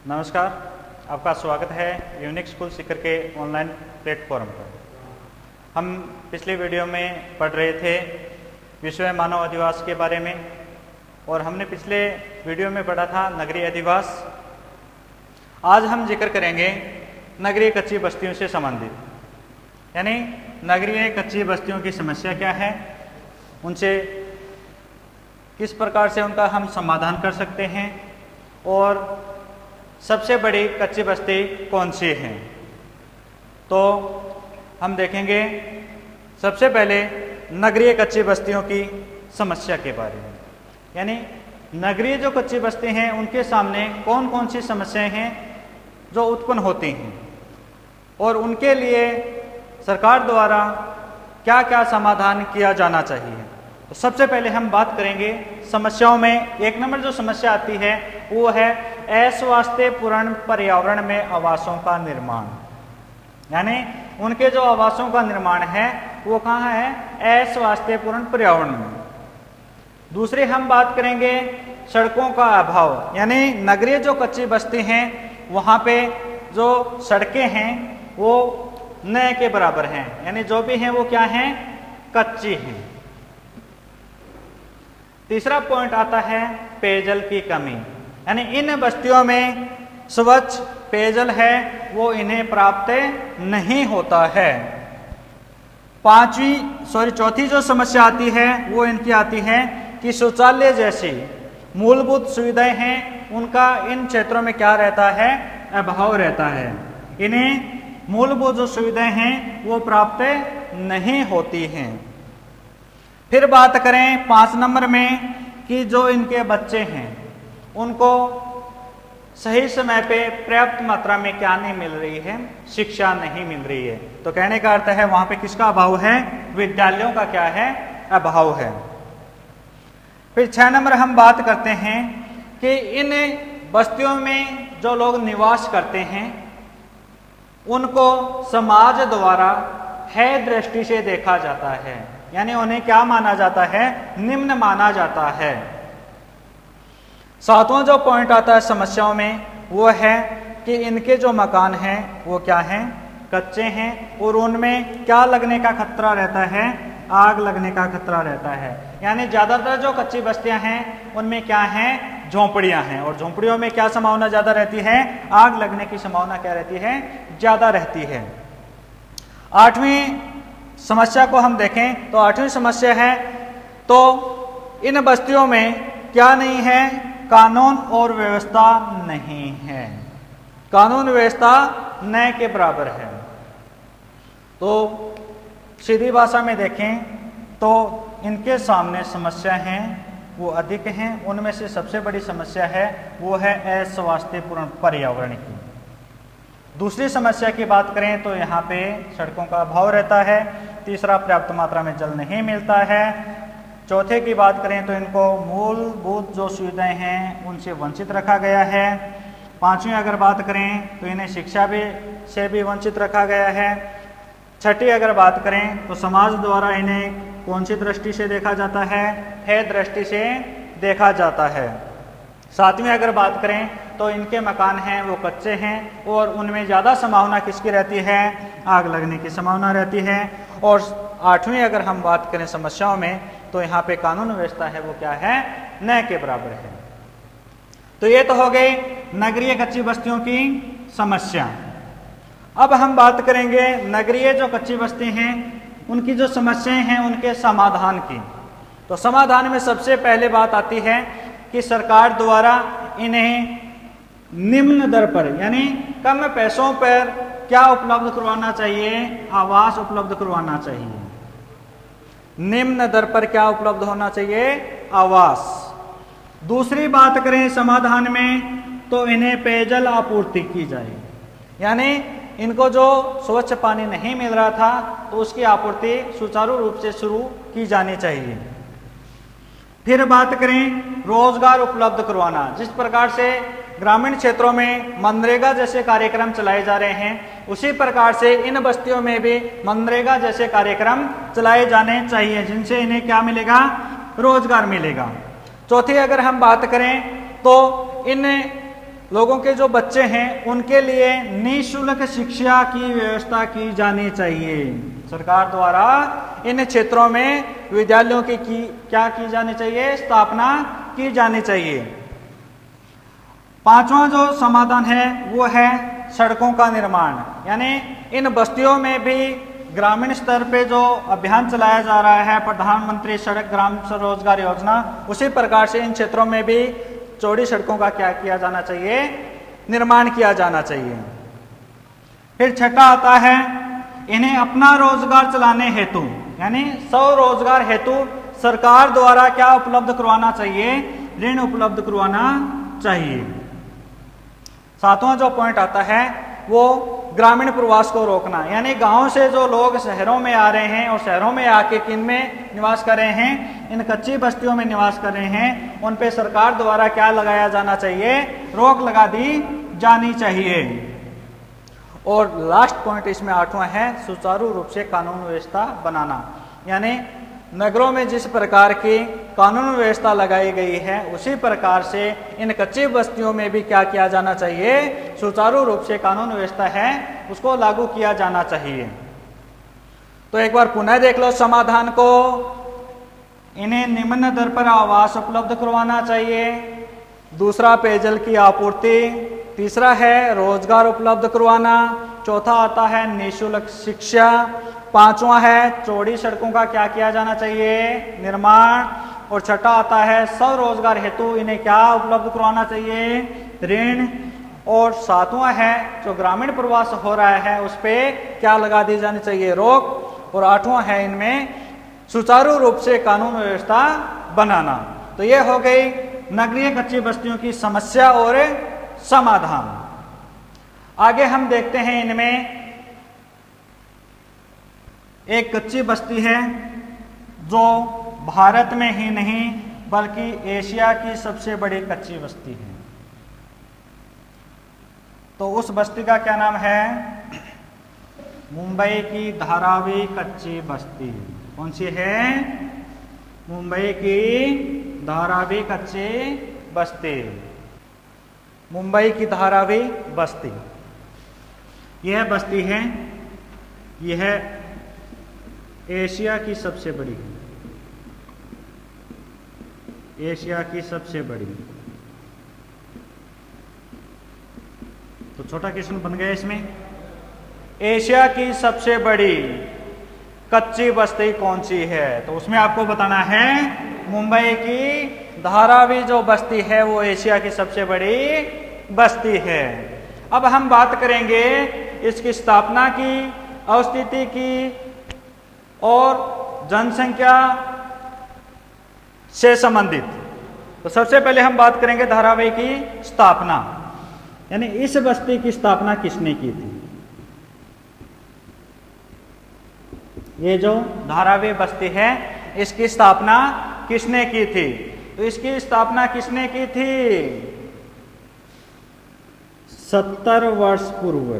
नमस्कार, आपका स्वागत है यूनिक स्कूल सीकर के ऑनलाइन प्लेटफॉर्म पर। हम पिछले वीडियो में पढ़ रहे थे विश्व मानव अधिवास के बारे में और हमने पिछले वीडियो में पढ़ा था नगरीय अधिवास। आज हम जिक्र करेंगे नगरीय कच्ची बस्तियों से संबंधित, यानी नगरीय कच्ची बस्तियों की समस्या क्या है, उनसे किस प्रकार से उनका हम समाधान कर सकते हैं और सबसे बड़ी कच्ची बस्ती कौन सी है। तो हम देखेंगे सबसे पहले नगरीय कच्ची बस्तियों की समस्या के बारे में, यानी नगरीय जो कच्ची बस्ती हैं उनके सामने कौन कौन सी समस्याएं हैं जो उत्पन्न होती हैं और उनके लिए सरकार द्वारा क्या क्या समाधान किया जाना चाहिए। तो सबसे पहले हम बात करेंगे समस्याओं में। एक नंबर जो समस्या आती है वो है अस्वास्थ्यपूर्ण पर्यावरण में आवासों का निर्माण, यानी उनके जो आवासों का निर्माण है वो कहाँ है, अस्वास्थ्यपूर्ण पर्यावरण में। दूसरी हम बात करेंगे सड़कों का अभाव, यानी नगरीय जो कच्ची बस्ती हैं वहाँ पे जो सड़कें हैं वो न के बराबर हैं, यानी जो भी हैं वो क्या हैं, कच्ची हैं। तीसरा पॉइंट आता है पेयजल की कमी, यानी इन बस्तियों में स्वच्छ पेयजल है वो इन्हें प्राप्त नहीं होता है। चौथी जो समस्या आती है वो इनकी आती है कि शौचालय जैसी मूलभूत सुविधाएं हैं उनका इन क्षेत्रों में क्या रहता है, अभाव रहता है। इन्हें मूलभूत जो सुविधाएं हैं वो प्राप्त नहीं होती हैं। फिर बात करें 5 नंबर में कि जो इनके बच्चे हैं उनको सही समय पे पर्याप्त मात्रा में क्या नहीं मिल रही है, शिक्षा नहीं मिल रही है। तो कहने का अर्थ है वहां पे किसका अभाव है, विद्यालयों का क्या है, अभाव है। फिर 6 नंबर हम बात करते हैं कि इन बस्तियों में जो लोग निवास करते हैं उनको समाज द्वारा है दृष्टि से देखा जाता है, यानी उन्हें क्या माना जाता है, निम्न माना जाता है। 7वां जो पॉइंट आता है समस्याओं में वो है कि इनके जो मकान हैं वो क्या हैं, कच्चे हैं और उनमें क्या लगने का खतरा रहता है, आग लगने का खतरा रहता है। यानी ज्यादातर जो कच्ची बस्तियां हैं उनमें क्या हैं, झोंपड़ियां हैं और झोंपड़ियों में क्या संभावना ज्यादा रहती है, आग लगने की संभावना क्या रहती है, ज्यादा रहती है। 8वीं समस्या को हम देखें तो 8वीं समस्या है तो इन बस्तियों में क्या नहीं है, कानून और व्यवस्था नहीं है, कानून व्यवस्था न के बराबर है। तो सीधी भाषा में देखें तो इनके सामने समस्या हैं वो अधिक हैं। उनमें से सबसे बड़ी समस्या है वो है अस्वास्थ्यपूर्ण पर्यावरण की। दूसरी समस्या की बात करें तो यहाँ पे सड़कों का अभाव रहता है। तीसरा, पर्याप्त मात्रा में जल नहीं मिलता है। चौथे की बात करें तो इनको मूलभूत जो सुविधाएं हैं उनसे वंचित रखा गया है। 5वीं अगर बात करें तो इन्हें शिक्षा से भी वंचित रखा गया है। 6ठी अगर बात करें तो समाज द्वारा इन्हें कौन सी दृष्टि से देखा जाता है दृष्टि से देखा जाता है। 7वीं अगर बात करें तो इनके मकान हैं वो कच्चे हैं और उनमें ज़्यादा संभावना किसकी रहती है, आग लगने की संभावना रहती है। और 8वीं अगर हम बात करें समस्याओं में तो यहाँ पे कानून व्यवस्था है वो क्या है, न के बराबर है। तो ये तो हो गई नगरीय कच्ची बस्तियों की समस्या। अब हम बात करेंगे नगरीय जो कच्ची बस्ती हैं उनकी जो समस्याएं हैं उनके समाधान की। तो समाधान में सबसे पहले बात आती है कि सरकार द्वारा इन्हें निम्न दर पर, यानी कम पैसों पर क्या उपलब्ध करवाना चाहिए, आवास उपलब्ध करवाना चाहिए। निम्न दर पर क्या उपलब्ध होना चाहिए, आवास। दूसरी बात करें समाधान में तो इन्हें पेयजल आपूर्ति की जाए, यानी इनको जो स्वच्छ पानी नहीं मिल रहा था तो उसकी आपूर्ति सुचारू रूप से शुरू की जानी चाहिए। फिर बात करें रोजगार उपलब्ध करवाना। जिस प्रकार से ग्रामीण क्षेत्रों में मनरेगा जैसे कार्यक्रम चलाए जा रहे हैं उसी प्रकार से इन बस्तियों में भी मनरेगा जैसे कार्यक्रम चलाए जाने चाहिए जिनसे इन्हें क्या मिलेगा, रोजगार मिलेगा। चौथी अगर हम बात करें तो इन लोगों के जो बच्चे हैं उनके लिए निःशुल्क शिक्षा की व्यवस्था की जानी चाहिए। सरकार द्वारा इन क्षेत्रों में विद्यालयों की क्या की जानी चाहिए? स्थापना की जानी चाहिए। पांचवा जो समाधान है वो है सड़कों का निर्माण, यानी इन बस्तियों में भी ग्रामीण स्तर पे जो अभियान चलाया जा रहा है प्रधानमंत्री सड़क ग्राम रोजगार योजना, उसी प्रकार से इन क्षेत्रों में भी चौड़ी सड़कों का क्या किया जाना चाहिए? निर्माण किया जाना चाहिए। फिर छठा आता है इन्हें अपना रोजगार चलाने हेतु, यानी स्वरोजगार हेतु सरकार द्वारा क्या उपलब्ध करवाना चाहिए? ऋण उपलब्ध करवाना चाहिए। सातवां जो पॉइंट आता है वो ग्रामीण प्रवास को रोकना, यानी गांव से जो लोग शहरों में आ रहे हैं और शहरों में आके किन में निवास कर रहे हैं? इन कच्ची बस्तियों में निवास कर रहे हैं, उन पे सरकार द्वारा क्या लगाया जाना चाहिए? रोक लगा दी जानी चाहिए। और लास्ट पॉइंट इसमें आठवां है सुचारू रूप से कानून व्यवस्था बनाना, यानी नगरों में जिस प्रकार की कानून व्यवस्था लगाई गई है उसी प्रकार से इन कच्ची बस्तियों में भी क्या किया जाना चाहिए? सुचारू रूप से कानून व्यवस्था है उसको लागू किया जाना चाहिए। तो एक बार पुनः देख लो समाधान को। इन्हें निम्न दर पर आवास उपलब्ध करवाना चाहिए। दूसरा पेयजल की आपूर्ति। तीसरा है रोजगार उपलब्ध करवाना। चौथा आता है निःशुल्क शिक्षा। पांचवा है चौड़ी सड़कों का क्या किया जाना चाहिए? निर्माण। और छठा आता है स्वरोजगार हेतु इन्हें क्या उपलब्ध करवाना चाहिए? ऋण। और सातवां है जो ग्रामीण प्रवास हो रहा है उस पर क्या लगा दी जानी चाहिए? रोक। और आठवां है इनमें सुचारू रूप से कानून व्यवस्था बनाना। तो ये हो गई नगरीय कच्ची बस्तियों की समस्या और समाधान। आगे हम देखते हैं इनमें एक कच्ची बस्ती है जो भारत में ही नहीं बल्कि एशिया की सबसे बड़ी कच्ची बस्ती है। तो उस बस्ती का क्या नाम है? मुंबई की धारावी कच्ची बस्ती। कौन सी है? मुंबई की धारावी कच्ची बस्ती। मुंबई की धारावी बस्ती यह बस्ती है, यह एशिया की सबसे बड़ी, एशिया की सबसे बड़ी। तो छोटा क्वेश्चन बन गया इसमें, एशिया की सबसे बड़ी कच्ची बस्ती कौन सी है? तो उसमें आपको बताना है मुंबई की धारावी जो बस्ती है वो एशिया की सबसे बड़ी बस्ती है। अब हम बात करेंगे इसकी स्थापना की, अवस्थिति की और जनसंख्या से संबंधित। तो सबसे पहले हम बात करेंगे धारावी की स्थापना, यानी इस बस्ती की स्थापना किसने की थी? ये जो धारावी बस्ती है इसकी स्थापना किसने की थी? तो इसकी स्थापना किसने की थी? 70 वर्ष पूर्व।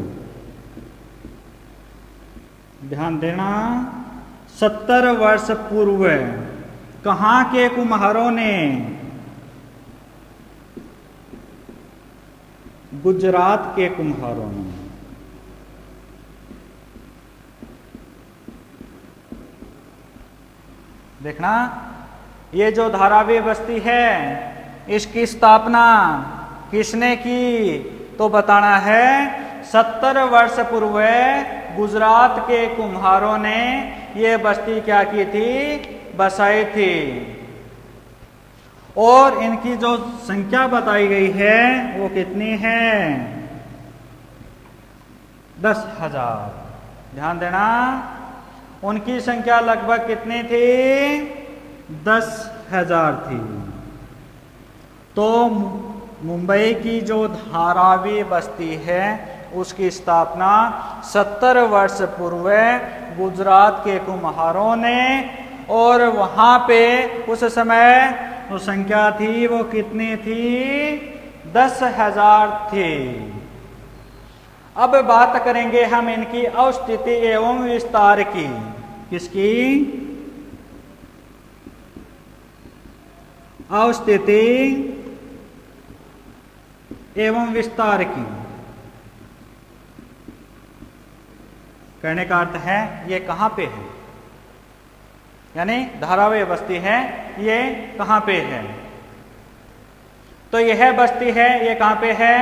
ध्यान देना, 70 वर्ष पूर्व कहां के कुम्हारों ने? गुजरात के कुम्हारों ने। देखना, ये जो धारावी बस्ती है इसकी स्थापना किसने की? तो बताना है 70 वर्ष पूर्व गुजरात के कुम्हारों ने ये बस्ती क्या की थी? बसाई थी। और इनकी जो संख्या बताई गई है वो कितनी है? 10,000। ध्यान देना, उनकी संख्या लगभग कितनी थी? 10,000 थी। तो मुंबई की जो धारावी बस्ती है उसकी स्थापना 70 वर्ष पूर्व गुजरात के कुम्हारों ने, और वहां पे उस समय जो संख्या थी वो कितनी थी? 10,000 थी। अब बात करेंगे हम इनकी अवस्थिति एवं विस्तार की। किसकी? अवस्थिति एवं विस्तार की। कहने का अर्थ है ये कहाँ पे है, यानी धारावाही बस्ती है ये कहाँ पे है। तो यह बस्ती है ये कहाँ पे है,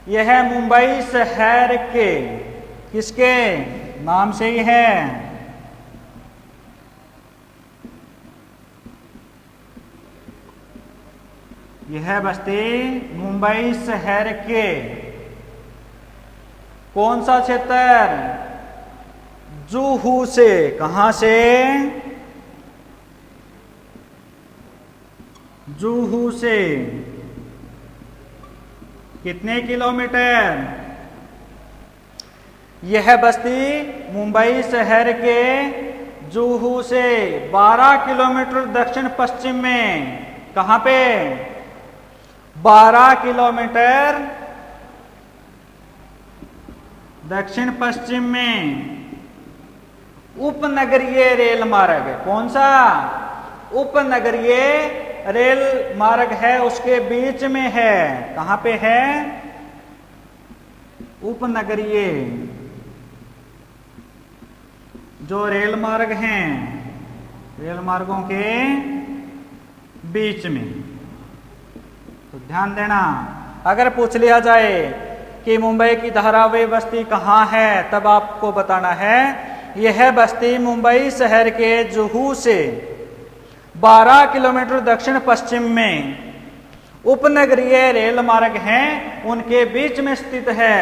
यह मुंबई शहर के किसके नाम से ही है, यह बस्ती मुंबई शहर के कौन सा क्षेत्र, जुहू से, कहां से, जुहू से कितने किलोमीटर, यह बस्ती मुंबई शहर के जुहू से 12 किलोमीटर दक्षिण पश्चिम में, कहां पे, 12 किलोमीटर दक्षिण पश्चिम में उपनगरीय रेल मार्ग, कौन सा, उपनगरीय रेल मार्ग है उसके बीच में है, कहां पे है, उपनगरीय जो रेल मार्ग हैं, रेल मार्गों के बीच में। तो ध्यान देना, अगर पूछ लिया जाए कि मुंबई की धारावाही बस्ती कहाँ है, तब आपको बताना है यह बस्ती मुंबई शहर के जुहू से 12 किलोमीटर दक्षिण पश्चिम में उपनगरीय रेल मार्ग हैं उनके बीच में स्थित है,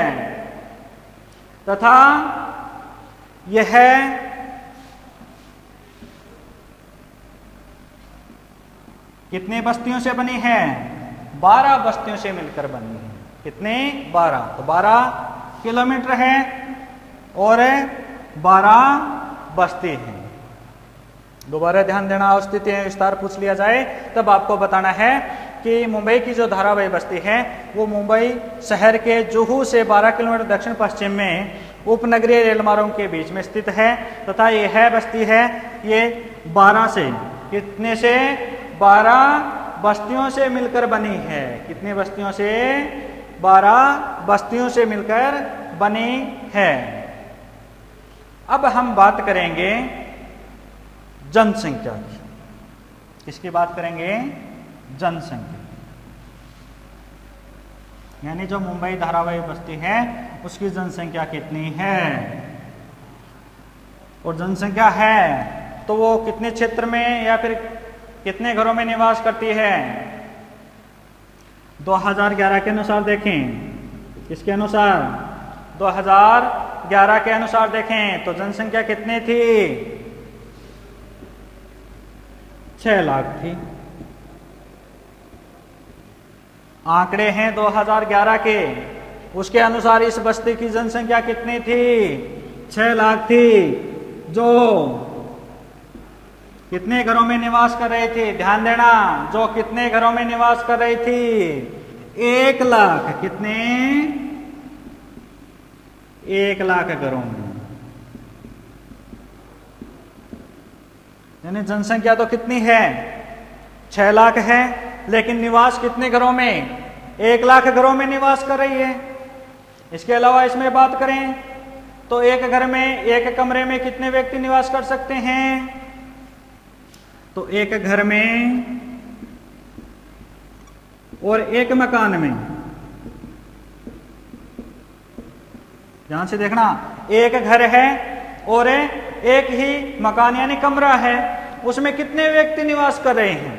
तथा यह कितने बस्तियों से बनी है, 12 बस्तियों से मिलकर बनी है। कितने, 12। तो 12 किलोमीटर है और 12 बस्ती है। दोबारा ध्यान देना, स्थिति विस्तार पूछ लिया जाए तब आपको बताना है कि मुंबई की जो धारावाही बस्ती है वो मुंबई शहर के जुहू से 12 किलोमीटर दक्षिण पश्चिम में उपनगरीय रेल मार्गों के बीच में स्थित है, तथा यह बस्ती है ये 12 से, कितने से, 12 बस्तियों से मिलकर बनी है। कितनी बस्तियों से, 12 बस्तियों से मिलकर बनी है। अब हम बात करेंगे जनसंख्या की। किसकी बात करेंगे, जनसंख्या, यानी जो मुंबई धारावाही बस्ती है उसकी जनसंख्या कितनी है। और जनसंख्या है तो वो कितने क्षेत्र में या फिर कितने घरों में निवास करती है। 2011 के अनुसार देखें, किसके अनुसार, 2011 के अनुसार देखें तो जनसंख्या कितनी थी, 6 लाख थी। आंकड़े हैं 2011 के, उसके अनुसार इस बस्ती की जनसंख्या कितनी थी, 6 लाख थी, जो कितने घरों में निवास कर रही थी, ध्यान देना, जो कितने घरों में निवास कर रही थी, 1 लाख, कितने, 1 लाख घरों में। यानी जनसंख्या तो कितनी है, 6 लाख है, लेकिन निवास कितने घरों में, 1 लाख घरों में निवास कर रही है। इसके अलावा इसमें बात करें तो एक घर में, एक कमरे में कितने व्यक्ति निवास कर सकते हैं, तो एक घर में और एक मकान में, ध्यान से देखना, एक घर है और एक ही मकान यानी कमरा है, उसमें कितने व्यक्ति निवास कर रहे हैं,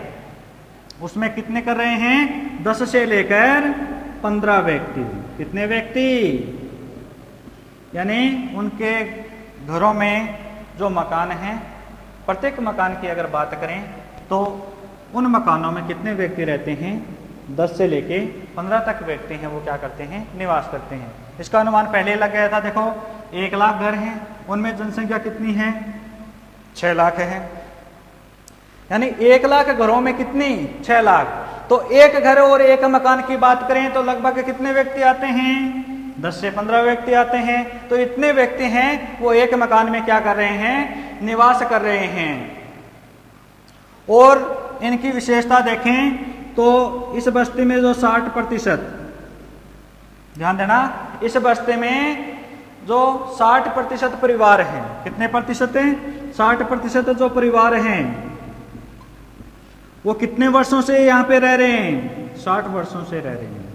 उसमें कितने कर रहे हैं, 10 से लेकर 15 व्यक्ति। कितने व्यक्ति, यानी उनके घरों में जो मकान हैं, प्रत्येक मकान की अगर बात करें तो उन मकानों में कितने व्यक्ति रहते हैं, 10 से लेके 15 तक व्यक्ति हैं वो क्या करते हैं, निवास करते हैं। इसका अनुमान पहले लग गया था, देखो 1 लाख घर हैं, उनमें जनसंख्या कितनी है, 6 लाख है, यानी 1 लाख घरों में कितनी, 6 लाख। तो एक घर और एक मकान की बात करें तो लगभग कितने व्यक्ति आते हैं, 10 से 15 व्यक्ति आते हैं। तो इतने व्यक्ति हैं वो एक मकान में क्या कर रहे हैं, निवास कर रहे हैं। और इनकी विशेषता देखें तो इस बस्ती में जो 60% ध्यान देना, इस बस्ती में जो 60% परिवार हैं, कितने प्रतिशत हैं? 60% जो परिवार हैं वो कितने वर्षों से यहाँ पे रह रहे हैं? 60 वर्षों से रह रहे हैं।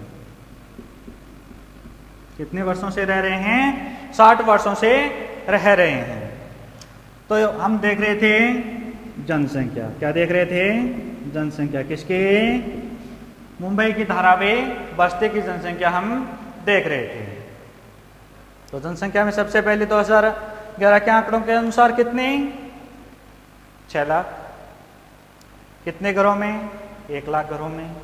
कितने वर्षों से रह रहे हैं? 60 वर्षों से रह रहे हैं। तो हम देख रहे थे जनसंख्या, क्या देख रहे थे? जनसंख्या किसकी? मुंबई की धारावी बस्ती की जनसंख्या हम देख रहे थे। तो जनसंख्या में सबसे पहले 2011 के आंकड़ों के अनुसार कितनी? 6 लाख। कितने घरों में? 1 लाख घरों में।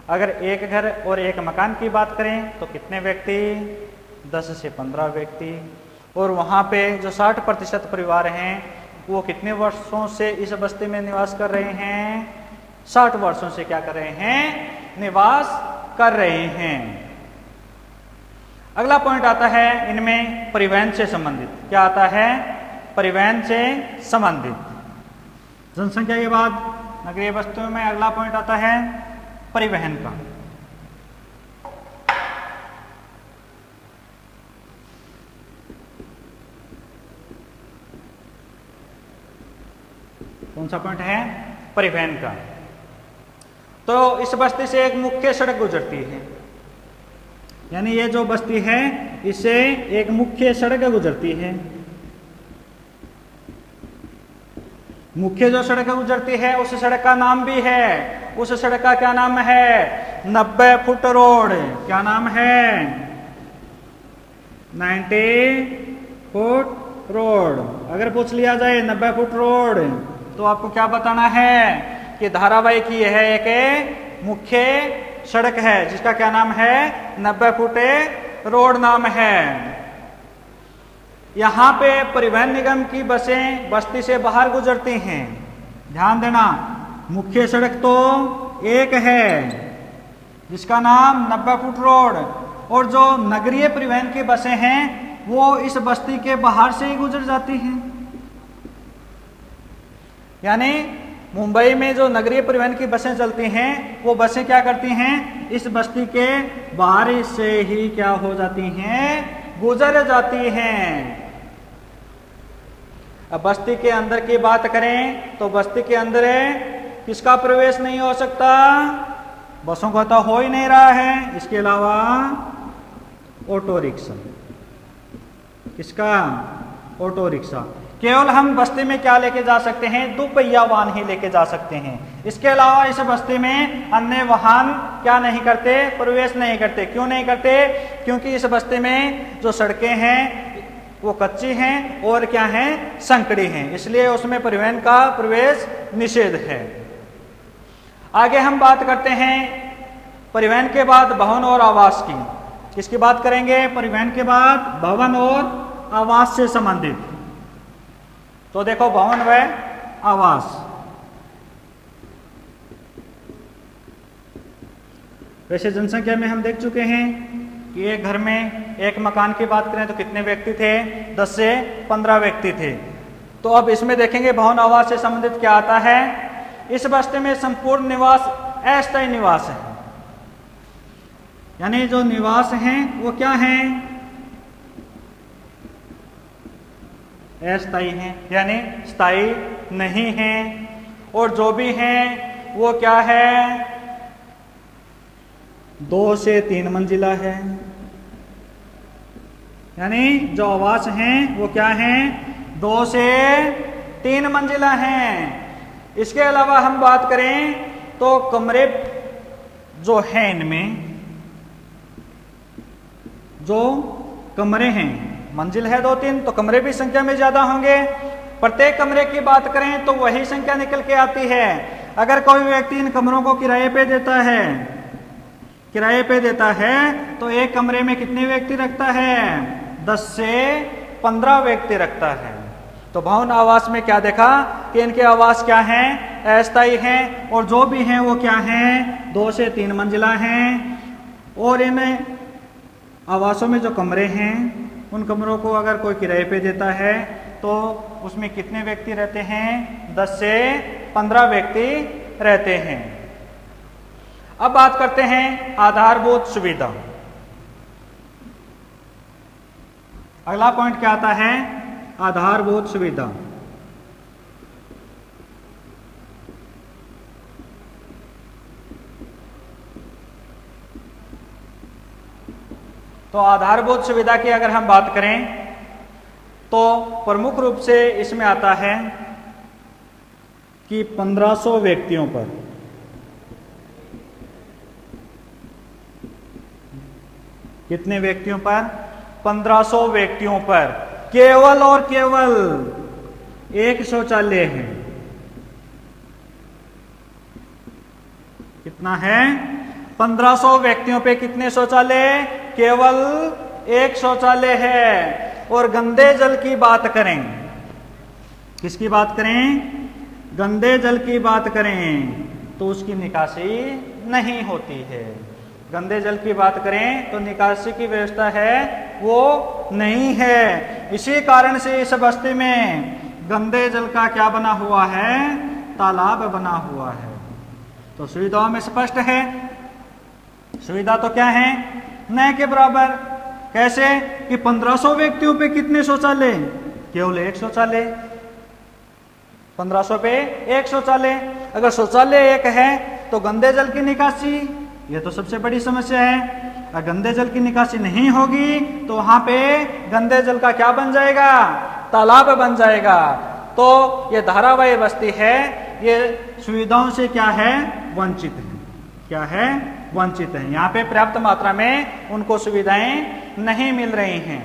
अगर एक घर और एक मकान की बात करें तो कितने व्यक्ति? 10 से 15 व्यक्ति। और वहाँ पे जो 60% परिवार हैं वो कितने वर्षों से इस बस्ती में निवास कर रहे हैं? 60 वर्षों से क्या कर रहे हैं? निवास कर रहे हैं। अगला पॉइंट आता है इनमें परिवहन से संबंधित। क्या आता है? परिवहन से संबंधित। जनसंख्या के बाद नगरीय बस्तियों में अगला पॉइंट आता है परिवहन का। कौन सा पॉइंट है? परिवहन का। तो इस बस्ती से एक मुख्य सड़क गुजरती है, यानी ये जो बस्ती है इससे एक मुख्य सड़क गुजरती है। मुख्य जो सड़क गुजरती है उस सड़क का नाम भी है। उस सड़क का क्या नाम है? 90 फुट रोड। क्या नाम है? 90 फुट रोड। अगर पूछ लिया जाए 90 फुट रोड तो आपको क्या बताना है? कि धारावाहिक की यह एक मुख्य सड़क है जिसका क्या नाम है? 90 फुट रोड नाम है। यहाँ पे परिवहन निगम की बसें बस्ती से बाहर गुजरती हैं। ध्यान देना, मुख्य सड़क तो एक है जिसका नाम 90 फुट रोड, और जो नगरीय परिवहन की बसें हैं वो इस बस्ती के बाहर से ही गुजर जाती हैं। यानी मुंबई में जो नगरीय परिवहन की बसें चलती हैं वो बसें क्या करती हैं? इस बस्ती के बाहर से ही क्या हो जाती हैं? गुजर जाती हैं। अब बस्ती के अंदर की बात करें तो बस्ती के अंदर किसका प्रवेश नहीं हो सकता? बसों का तो हो ही नहीं रहा है। इसके अलावा ऑटो रिक्शा। किसका? Auto rickshaw. केवल हम बस्ती में क्या लेके जा सकते हैं? 2 पहिया वाहन ही लेके जा सकते हैं। इसके अलावा इस बस्ती में अन्य वाहन क्या नहीं करते? प्रवेश नहीं करते। क्यों नहीं करते? क्योंकि इस बस्ती में जो सड़कें हैं वो कच्ची हैं और क्या हैं? संकड़ी हैं। इसलिए उसमें परिवहन का प्रवेश निषेध है। आगे हम बात करते हैं परिवहन के बाद भवन और आवास की। किसकी बात करेंगे? परिवहन के बाद भवन और आवास से संबंधित। तो देखो, भवन व आवास। वैसे जनसंख्या में हम देख चुके हैं कि एक घर में एक मकान की बात करें तो कितने व्यक्ति थे? 10 से 15 व्यक्ति थे। तो अब इसमें देखेंगे भवन आवास से संबंधित क्या आता है। इस बस्ती में संपूर्ण निवास अस्थायी निवास है, यानी जो निवास हैं वो क्या हैं? अस्थायी हैं, यानी स्थायी नहीं हैं। और जो भी हैं वो क्या है? 2 से 3 मंजिला है। यानी जो आवास हैं वो क्या हैं? 2 से 3 मंजिला हैं। इसके अलावा हम बात करें तो कमरे जो हैं, इनमें जो कमरे हैं, मंजिल है 2-3 तो कमरे भी संख्या में ज्यादा होंगे। प्रत्येक कमरे की बात करें तो वही संख्या निकल के आती है। अगर कोई व्यक्ति इन कमरों को किराए पे देता है तो एक कमरे में कितने व्यक्ति रखता है? 10 से 15 व्यक्ति रखता है। तो भवन आवास में क्या देखा कि इनके आवास क्या हैं? अस्थायी हैं। और जो भी हैं वो क्या हैं? 2 से 3 मंजिला हैं। और इन आवासों में जो कमरे हैं उन कमरों को अगर कोई किराए पे देता है तो उसमें कितने व्यक्ति रहते हैं? 10 से 15 व्यक्ति रहते हैं। अब बात करते हैं आधारभूत सुविधा। अगला पॉइंट क्या आता है? आधारभूत सुविधा। तो आधारभूत सुविधा की अगर हम बात करें तो प्रमुख रूप से इसमें आता है कि 1500 व्यक्तियों पर कितने व्यक्तियों पर? 1500 व्यक्तियों पर केवल और केवल एक शौचालय है। कितना है? 1500 व्यक्तियों पे कितने शौचालय? केवल एक शौचालय है। और गंदे जल की बात करें, किसकी बात करें? गंदे जल की बात करें तो उसकी निकासी नहीं होती है। गंदे जल की बात करें तो निकासी की व्यवस्था है वो नहीं है। इसी कारण से इस बस्ती में गंदे जल का क्या बना हुआ है? तालाब बना हुआ है। तो सुविधाओं में स्पष्ट है, सुविधा तो क्या है? न के बराबर। कैसे कि 1500 व्यक्तियों पे कितने शौचालय? केवल एक शौचालय। 1500 पे एक शौचालय। अगर शौचालय एक है तो गंदे जल की निकासी, ये तो सबसे बड़ी समस्या है। अगर गंदे जल की निकासी नहीं होगी तो वहां पे गंदे जल का क्या बन जाएगा? तालाब बन जाएगा। तो ये धारावाही बस्ती है, ये सुविधाओं से क्या है? वंचित है। क्या है? वंचित है। यहाँ पे पर्याप्त मात्रा में उनको सुविधाएं नहीं मिल रही हैं।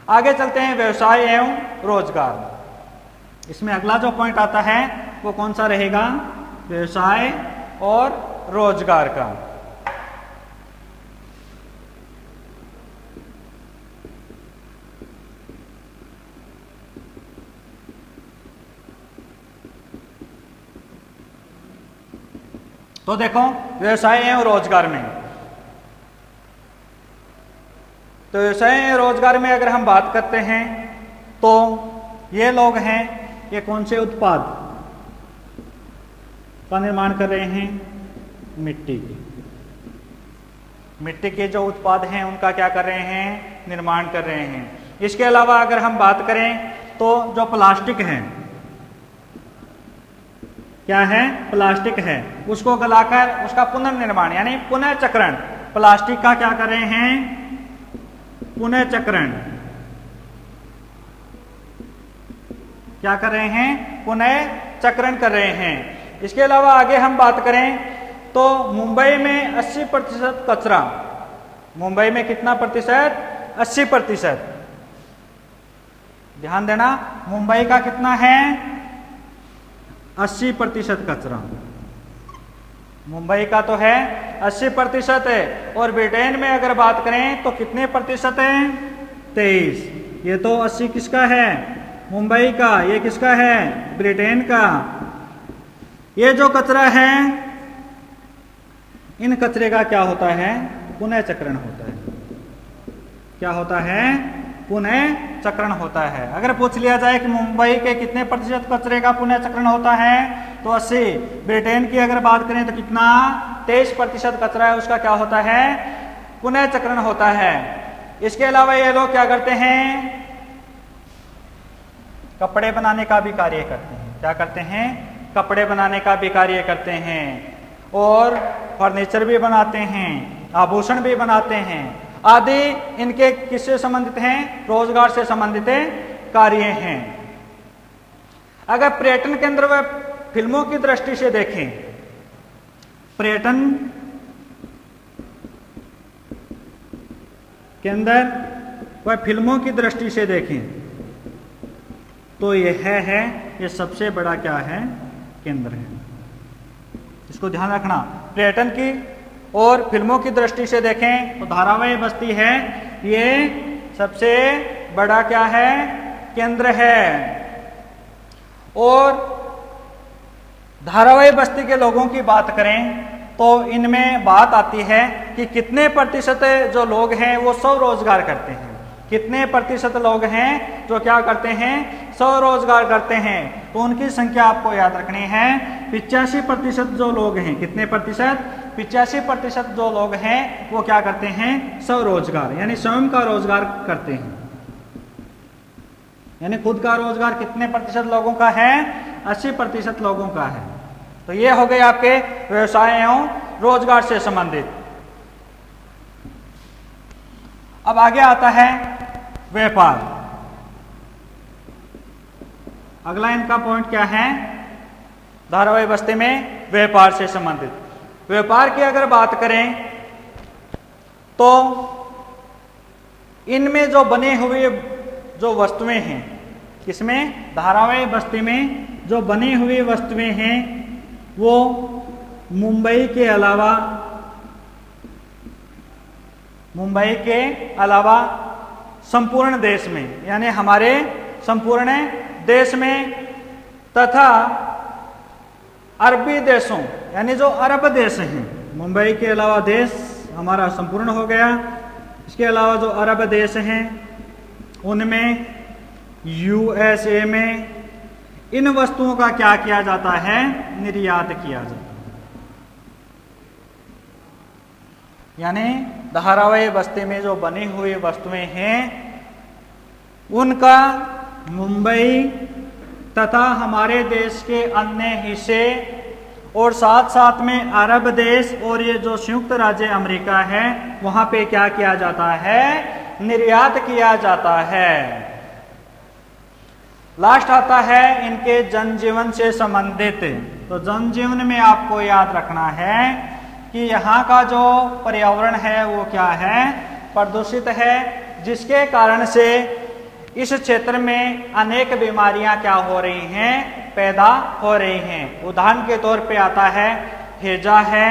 आगे चलते हैं व्यवसाय एवं रोजगार। इसमें अगला जो पॉइंट आता है वो कौन सा रहेगा? व्यवसाय और रोजगार का। तो देखो व्यवसाय एवं रोजगार में, तो व्यवसाय एवं रोजगार में अगर हम बात करते हैं तो ये लोग हैं, ये कौन से उत्पाद का निर्माण कर रहे हैं? मिट्टी के। मिट्टी के जो उत्पाद हैं उनका क्या कर रहे हैं? निर्माण कर रहे हैं। इसके अलावा अगर हम बात करें तो जो प्लास्टिक है, क्या है? प्लास्टिक है, उसको गलाकर उसका पुनर्निर्माण यानी पुनर्चक्रण, प्लास्टिक का क्या कर रहे हैं? पुनर्चक्रण। क्या कर रहे हैं? पुनर्चक्रण कर रहे हैं। इसके अलावा आगे हम बात करें तो मुंबई में 80% कचरा, मुंबई में कितना प्रतिशत? 80%। ध्यान देना, मुंबई का कितना है? 80% कचरा मुंबई का तो है 80% है। और ब्रिटेन में अगर बात करें तो कितने प्रतिशत है? 23। ये तो 80 किसका है? मुंबई का। ये किसका है? ब्रिटेन का। ये जो कचरा है, इन कचरे का क्या होता है? पुनःचक्रण होता है। क्या होता है? पुनःचक्रण होता है। अगर पूछ लिया जाए कि मुंबई के कितने प्रतिशत कचरे का पुनःचक्रण होता है तो 80। ब्रिटेन की अगर बात करें तो कितना? 23% कचरा है उसका क्या होता है? पुनःचक्रण होता है। इसके अलावा ये लोग क्या करते हैं? कपड़े बनाने का भी कार्य करते हैं। क्या करते हैं? कपड़े बनाने का भी कार्य करते हैं और फर्नीचर भी बनाते हैं, आभूषण भी बनाते हैं आदि। इनके किससे संबंधित हैं? रोजगार से संबंधित कार्य हैं। अगर पर्यटन केंद्र व फिल्मों की दृष्टि से देखें, पर्यटन केंद्र व फिल्मों की दृष्टि से देखें तो यह है, ये सबसे बड़ा क्या है? केंद्र है। इसको ध्यान रखना। पर्यटन की और फिल्मों की दृष्टि से देखें तो धारावाही बस्ती है, ये सबसे बड़ा क्या है? केंद्र है। और धारावाही बस्ती के लोगों की बात करें तो इनमें बात आती है कि कितने प्रतिशत जो लोग हैं वो स्वरोजगार करते हैं। कितने प्रतिशत लोग हैं जो क्या करते हैं? स्वरोजगार करते हैं। तो उनकी संख्या आपको याद रखनी है। 85% जो लोग हैं, कितने प्रतिशत? 85% जो लोग हैं वो क्या करते हैं? स्वरोजगार यानी स्वयं का रोजगार करते हैं। यानी खुद का रोजगार कितने प्रतिशत लोगों का है? 80% लोगों का है। तो ये हो गए आपके व्यवसाय एवं रोजगार से संबंधित। अब आगे आता है व्यापार। अगला इनका पॉइंट क्या है? धारावाही बस्ती में व्यापार से संबंधित। व्यापार की अगर बात करें तो इनमें जो बने हुए जो वस्तुएं हैं, किसमें? धारावाही बस्ती में जो बनी हुई वस्तुएं हैं वो मुंबई के अलावा संपूर्ण देश में, यानी हमारे संपूर्ण देश में तथा अरबी देशों, यानी जो अरब देश हैं, मुंबई के अलावा देश हमारा संपूर्ण हो गया, इसके अलावा जो अरब देश हैं उनमें, यूएसए में इन वस्तुओं का क्या किया जाता है? निर्यात किया जाता है। यानी धारावाही बस्ती में जो बनी हुई वस्तुएं हैं उनका मुंबई तथा हमारे देश के अन्य हिस्से और साथ साथ में अरब देश और ये जो संयुक्त राज्य अमेरिका है वहां पे क्या किया जाता है? निर्यात किया जाता है। लास्ट आता है इनके जनजीवन से संबंधित। तो जनजीवन में आपको याद रखना है कि यहाँ का जो पर्यावरण है वो क्या है? प्रदूषित है, जिसके कारण से इस क्षेत्र में अनेक बीमारियां क्या हो रही हैं? पैदा हो रही हैं। उदाहरण के तौर पे आता है हैजा है,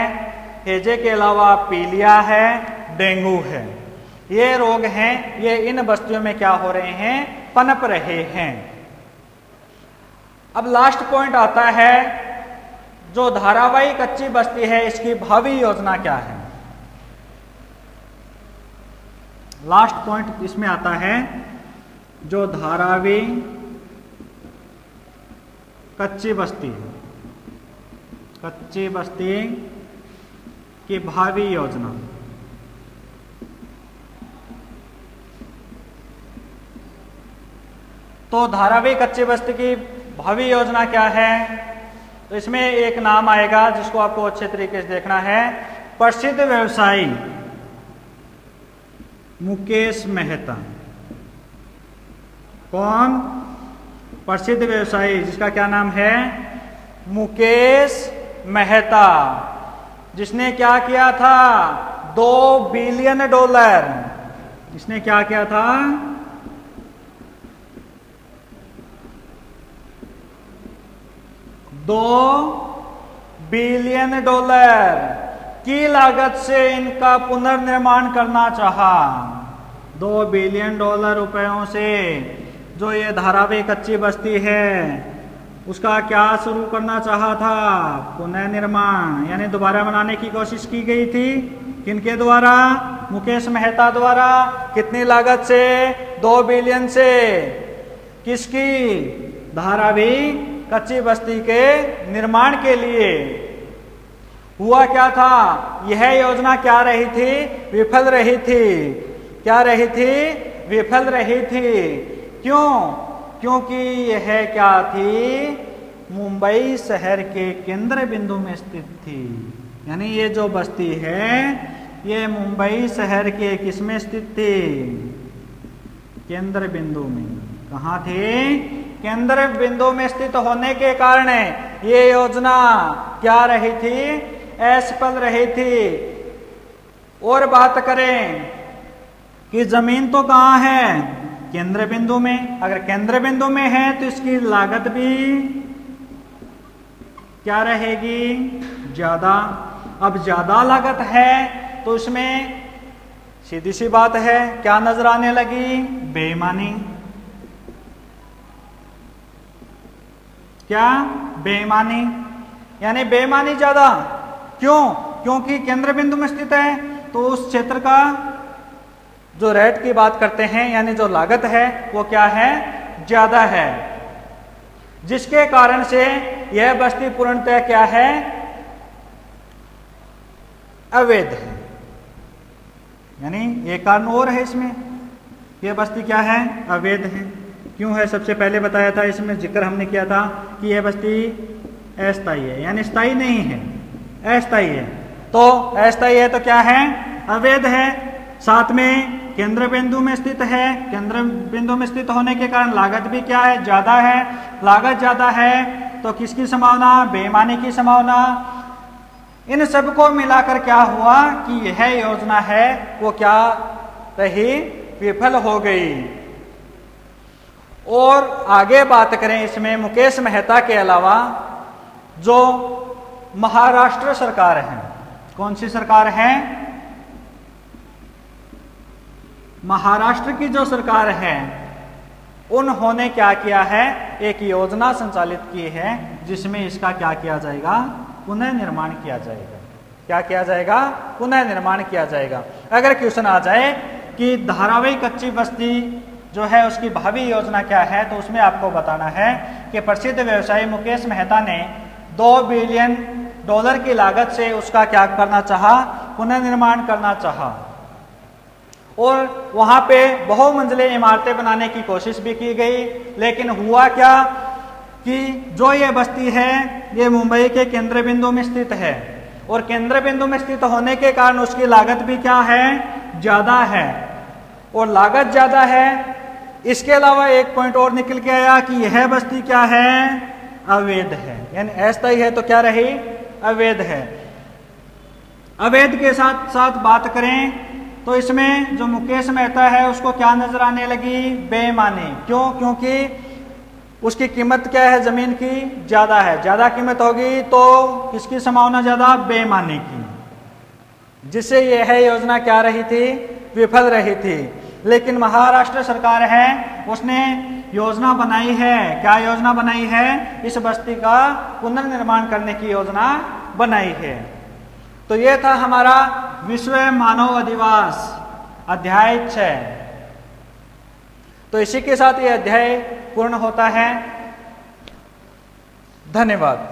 हैजे के अलावा पीलिया है, डेंगू है। ये रोग हैं, ये इन बस्तियों में क्या हो रहे हैं? पनप रहे हैं। अब लास्ट पॉइंट आता है, जो धारावाही कच्ची बस्ती है इसकी भावी योजना क्या है? लास्ट पॉइंट इसमें आता है, जो धारावी कच्ची बस्ती है, कच्ची बस्ती की भावी योजना। तो धारावी कच्ची बस्ती की भावी योजना क्या है? तो इसमें एक नाम आएगा जिसको आपको अच्छे तरीके से देखना है। प्रसिद्ध व्यवसायी मुकेश मेहता। कौन? प्रसिद्ध व्यवसायी जिसका क्या नाम है? मुकेश मेहता, जिसने क्या किया था? $2 बिलियन। इसने क्या किया था? $2 बिलियन की लागत से इनका पुनर्निर्माण करना चाहा। $2 बिलियन रुपयों से जो ये धारावी कच्ची बस्ती है उसका क्या शुरू करना चाहा था? पुनर्निर्माण, यानी दोबारा बनाने की कोशिश की गई थी। किनके द्वारा? मुकेश मेहता द्वारा। कितनी लागत से? 2 बिलियन से। किसकी? धारावी कच्ची बस्ती के निर्माण के लिए। हुआ क्या था? यह योजना क्या रही थी? विफल रही थी। क्या रही थी? विफल रही थी। क्यों? क्योंकि यह क्या थी? मुंबई शहर के केंद्र बिंदु में स्थित थी। यानी ये जो बस्ती है ये मुंबई शहर के किसमें स्थित थी? केंद्र बिंदु में। कहाँ थे? केंद्र बिंदु में स्थित होने के कारण ये योजना क्या रही थी? असफल रही थी। और बात करें कि जमीन तो कहाँ है? केंद्र बिंदु में। अगर केंद्र बिंदु में है तो इसकी लागत भी क्या रहेगी? ज्यादा। अब ज्यादा लागत है तो इसमें सीधी सी बात है क्या नजर आने लगी? बेईमानी। क्या? बेईमानी। यानी बेईमानी ज्यादा। क्यों? क्योंकि केंद्र बिंदु में स्थित है तो उस क्षेत्र का जो रेट की बात करते हैं यानी जो लागत है वो क्या है? ज्यादा है, जिसके कारण से यह बस्ती पूर्णतः क्या है? अवैध है। यानी एक कारण और है इसमें, यह बस्ती क्या है? अवैध है। क्यों है सबसे पहले बताया था, इसमें जिक्र हमने किया था कि यह बस्ती अस्थायी है, यानी स्थायी नहीं है, अस्थायी है। तो अस्थायी है तो क्या है, अवैध है। साथ में केंद्र बिंदु में स्थित है, केंद्र बिंदु में स्थित होने के कारण लागत भी क्या है, ज्यादा है। लागत ज्यादा है तो किसकी संभावना, बेईमानी की संभावना। इन सबको मिलाकर क्या हुआ कि यह योजना है वो क्या रही, विफल हो गई। और आगे बात करें इसमें मुकेश मेहता के अलावा जो महाराष्ट्र सरकार है, कौन सी सरकार है, महाराष्ट्र की जो सरकार है, उन्होंने क्या किया है, एक योजना संचालित की है जिसमें इसका क्या किया जाएगा, पुनर्निर्माण किया जाएगा। क्या किया जाएगा, पुनर्निर्माण किया जाएगा। अगर क्वेश्चन आ जाए कि धारावी कच्ची बस्ती जो है उसकी भावी योजना क्या है, तो उसमें आपको बताना है कि प्रसिद्ध व्यवसायी मुकेश मेहता ने $2 बिलियन की लागत से उसका क्या करना चाहा, पुनर्निर्माण करना चाहा। और वहां पे बहुमंजिले इमारतें बनाने की कोशिश भी की गई, लेकिन हुआ क्या कि जो ये बस्ती है ये मुंबई के केंद्र बिंदु में स्थित है, और केंद्र बिंदु में स्थित होने के कारण उसकी लागत भी क्या है, ज्यादा है। और लागत ज्यादा है, इसके अलावा एक पॉइंट और निकल के आया कि यह बस्ती क्या है, अवैध है, यानी अस्थायी है तो क्या रही, अवैध है। अवैध के साथ साथ बात करें तो इसमें जो मुकेश मेहता है उसको क्या नजर आने लगी, बेईमानी। क्यों, क्योंकि उसकी कीमत क्या है, जमीन की ज्यादा है, ज्यादा कीमत होगी तो किसकी संभावना ज्यादा, बेईमानी की, जिससे यह योजना क्या रही थी, विफल रही थी। लेकिन महाराष्ट्र सरकार है उसने योजना बनाई है, क्या योजना बनाई है, इस बस्ती का पुनर्निर्माण करने की योजना बनाई है। तो यह था हमारा विश्व मानव अधिवास अध्याय 6। तो इसी के साथ ये अध्याय पूर्ण होता है। धन्यवाद।